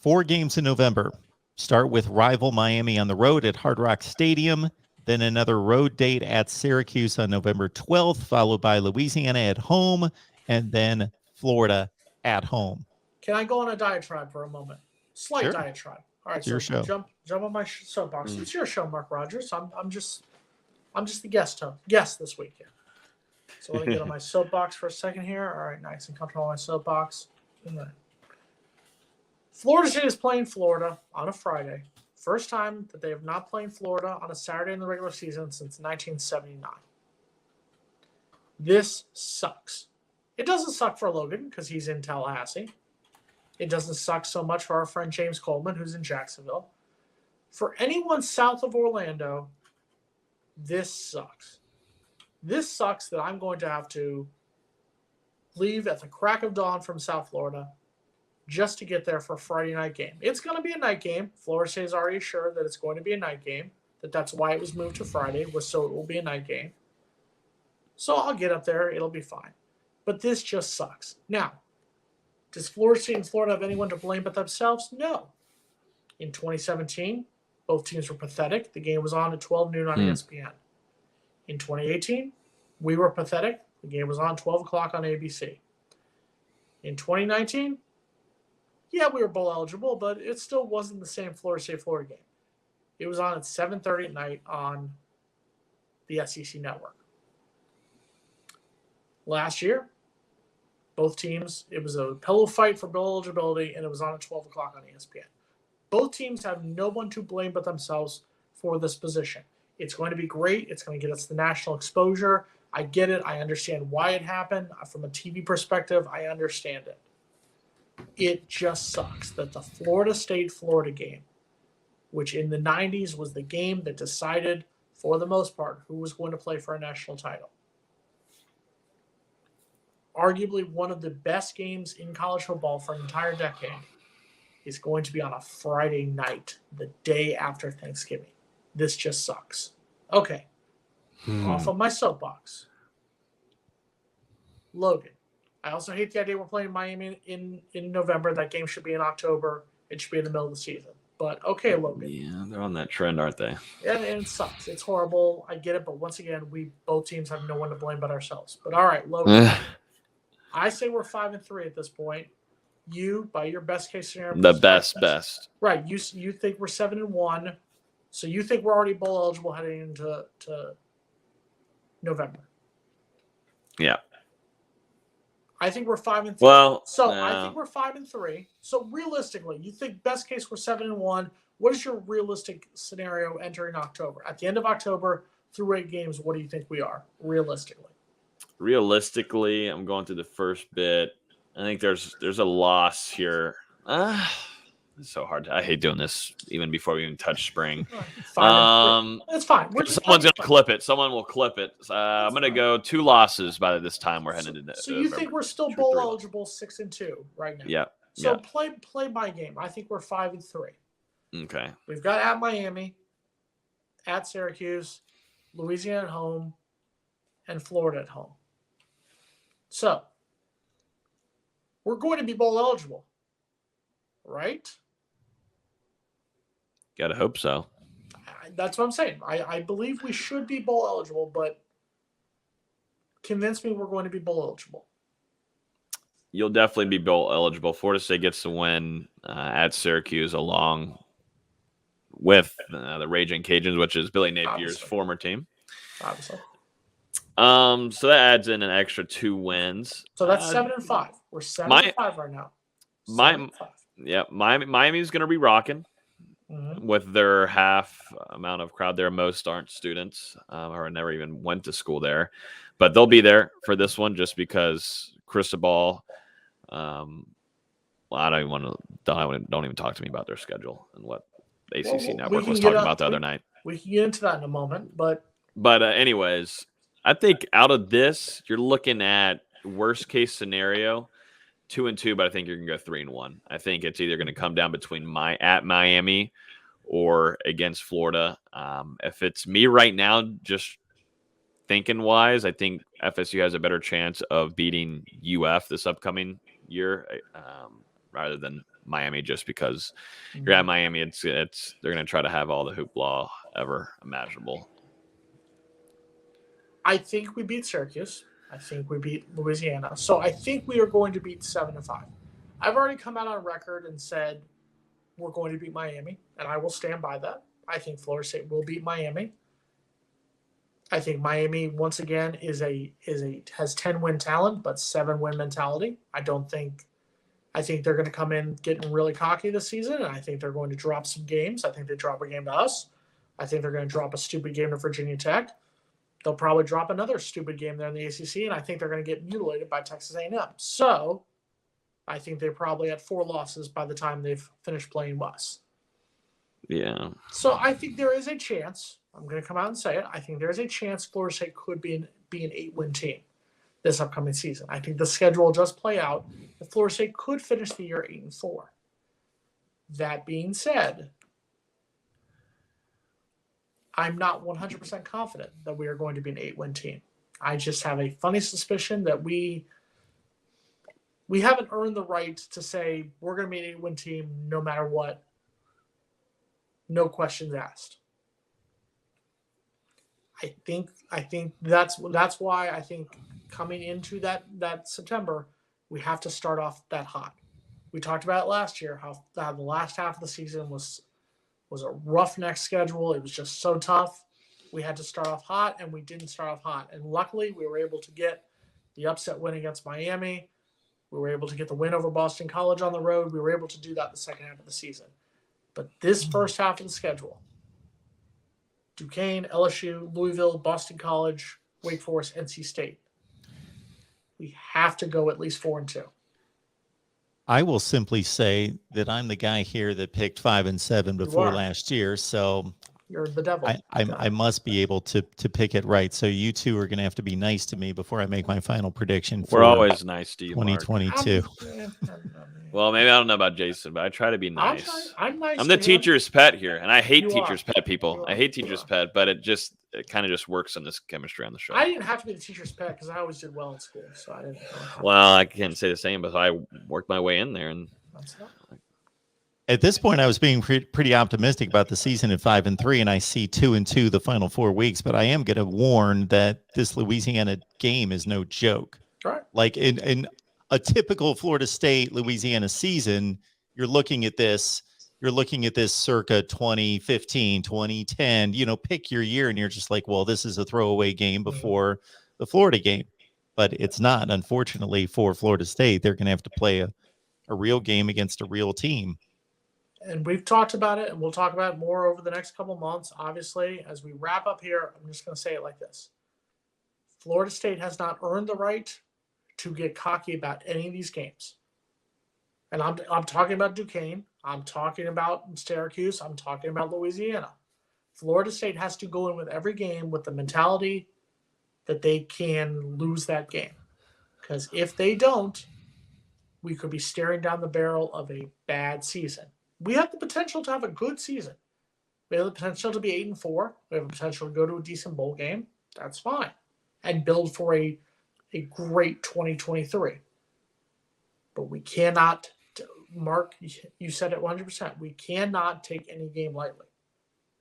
4 games in November. Start with rival Miami on the road at Hard Rock Stadium, then another road date at Syracuse on November 12th, followed by Louisiana at home, and then Florida at home. Can I go on a diatribe for a moment? Slight Sure. Diatribe. All right, It's your show. Jump on my soapbox. It's your show, Mark Rogers. I'm just the guest this week here. So let me get on my soapbox for a second here. All right, nice and comfortable on my soapbox. Florida State is playing Florida on a Friday. First time that they have not played Florida on a Saturday in the regular season since 1979. This sucks. It doesn't suck for Logan because he's in Tallahassee. It doesn't suck so much for our friend James Coleman, who's in Jacksonville. For anyone south of Orlando, this sucks. This sucks that I'm going to have to leave at the crack of dawn from South Florida just to get there for a Friday night game. It's going to be a night game. Florida State is already sure that it's going to be a night game, that's why it was moved to Friday, so it will be a night game. So I'll get up there. It'll be fine. But this just sucks. Now, does Florida State and Florida have anyone to blame but themselves? No. In 2017, both teams were pathetic. The game was on at 12 noon on ESPN. In 2018, we were pathetic. The game was on 12 o'clock on ABC. In 2019, yeah, we were bowl eligible, but it still wasn't the same Florida State-Florida game. It was on at 7:30 at night on the SEC network. Last year, both teams, it was a pillow fight for bowl eligibility, and it was on at 12 o'clock on ESPN. Both teams have no one to blame but themselves for this position. It's going to be great. It's going to get us the national exposure. I get it. I understand why it happened. From a TV perspective, I understand it. It just sucks that the Florida State-Florida game, which in the 90s was the game that decided, for the most part, who was going to play for a national title. Arguably one of the best games in college football for an entire decade is going to be on a Friday night, the day after Thanksgiving. This just sucks. Okay. Off of my soapbox. Logan. I also hate the idea we're playing Miami in November. That game should be in October. It should be in the middle of the season. But okay, Logan. Yeah, they're on that trend, aren't they? And it sucks. It's horrible. I get it. But once again, both teams have no one to blame but ourselves. But all right, Logan. I say we're 5-3 at this point. You, by your best case scenario, the best. Right. You think we're 7-1. So you think we're already bowl eligible heading into November. Yeah. I think we're 5-3. Well, I think we're 5-3. So realistically, you think best case we're 7-1. What is your realistic scenario entering October? At the end of October, through 8 games, what do you think we are realistically? Realistically, I'm going through the first bit. I think there's a loss here. It's so hard. I hate doing this even before we even touch spring. It's fine. Someone's going to clip it. Someone will clip it. I'm going to go 2 losses by this time we're headed into. So you think we're still bowl eligible 6-2 right now? Yeah. So play my game. I think we're 5-3. Okay. We've got at Miami, at Syracuse, Louisiana at home, and Florida at home. So we're going to be bowl eligible, right? Gotta hope so. That's what I'm saying. I believe we should be bowl eligible, but convince me we're going to be bowl eligible. You'll definitely be bowl eligible. Florida State gets the win at Syracuse along with the Raging Cajuns, which is Billy Napier's former team. Obviously. So that adds in an extra 2 wins. So that's 7-5. We're 7-5 right now. Miami's going to be rocking with their half amount of crowd there. Most aren't students or never even went to school there, but they'll be there for this one just because Cristobal. I don't even talk to me about their schedule and what the ACC network was talking about the other night. We can get into that in a moment, but anyways, I think out of this, you're looking at worst case scenario 2-2, but I think you're gonna go 3-1. I think it's either gonna come down between at Miami or against Florida. If it's me right now, just thinking wise, I think FSU has a better chance of beating UF this upcoming year rather than Miami just because you're at Miami. It's they're going to try to have all the hoopla ever imaginable. I think we beat Syracuse. I think we beat Louisiana. So I think we are going to beat 7-5. I've already come out on record and said we're going to beat Miami, and I will stand by that. I think Florida State will beat Miami. I think Miami once again has 10-win talent, but 7-win mentality. I think they're going to come in getting really cocky this season, and I think they're going to drop some games. I think they drop a game to us. I think they're going to drop a stupid game to Virginia Tech. They'll probably drop another stupid game there in the ACC, and I think they're going to get mutilated by Texas A&M. So I think they're probably at 4 losses by the time they've finished playing us. Yeah. So I think there is a chance. I'm going to come out and say it. I think there is a chance Florida State could be an 8-win team this upcoming season. I think the schedule will just play out. The Florida State could finish the year 8-4. That being said, I'm not 100% confident that we are going to be an 8-win team. I just have a funny suspicion that we haven't earned the right to say we're going to be an 8-win team no matter what. No questions asked. I think that's why I think coming into that September, we have to start off that hot. We talked about it last year, how the last half of the season was a roughneck schedule. It was just so tough. We had to start off hot, and we didn't start off hot. And luckily, we were able to get the upset win against Miami. We were able to get the win over Boston College on the road. We were able to do that the second half of the season. But this first half of the schedule, Duquesne, LSU, Louisville, Boston College, Wake Forest, NC State, we have to go at least 4-2. I will simply say that I'm the guy here that picked 5 and 7 before last year. So you're the devil. I must be able to pick it right. So you two are going to have to be nice to me before I make my final prediction. We're always nice to you, 2022. Well, maybe I don't know about Jason, but I try to be nice. I'm nice. I'm the teacher's pet here, and I hate You teacher's are. pet people. You I are. hate You teacher's are. pet, but it kind of just works in this chemistry on the show. I didn't have to be the teacher's pet because I always did well in school. So I didn't. Well, I can't say the same, but I worked my way in there, and At this point, I was being pretty optimistic about the season at 5 and 3, and I see 2 and 2 the final 4 weeks. But I am going to warn that this Louisiana game is no joke. Right. Like in a typical Florida State Louisiana season, you're looking at this circa 2015, 2010. Pick your year, and you're just like, well, this is a throwaway game before the Florida game. But it's not, unfortunately, for Florida State. They're going to have to play a real game against a real team. And we've talked about it, and we'll talk about it more over the next couple months. Obviously, as we wrap up here, I'm just going to say it like this. Florida State has not earned the right to get cocky about any of these games. And I'm talking about Duquesne. I'm talking about Syracuse. I'm talking about Louisiana. Florida State has to go in with every game with the mentality that they can lose that game. Because if they don't, we could be staring down the barrel of a bad season. We have the potential to have a good season. We have the potential to be 8-4. We have the potential to go to a decent bowl game. That's fine. And build for a great 2023. But we cannot, Mark, you said it 100%. We cannot take any game lightly.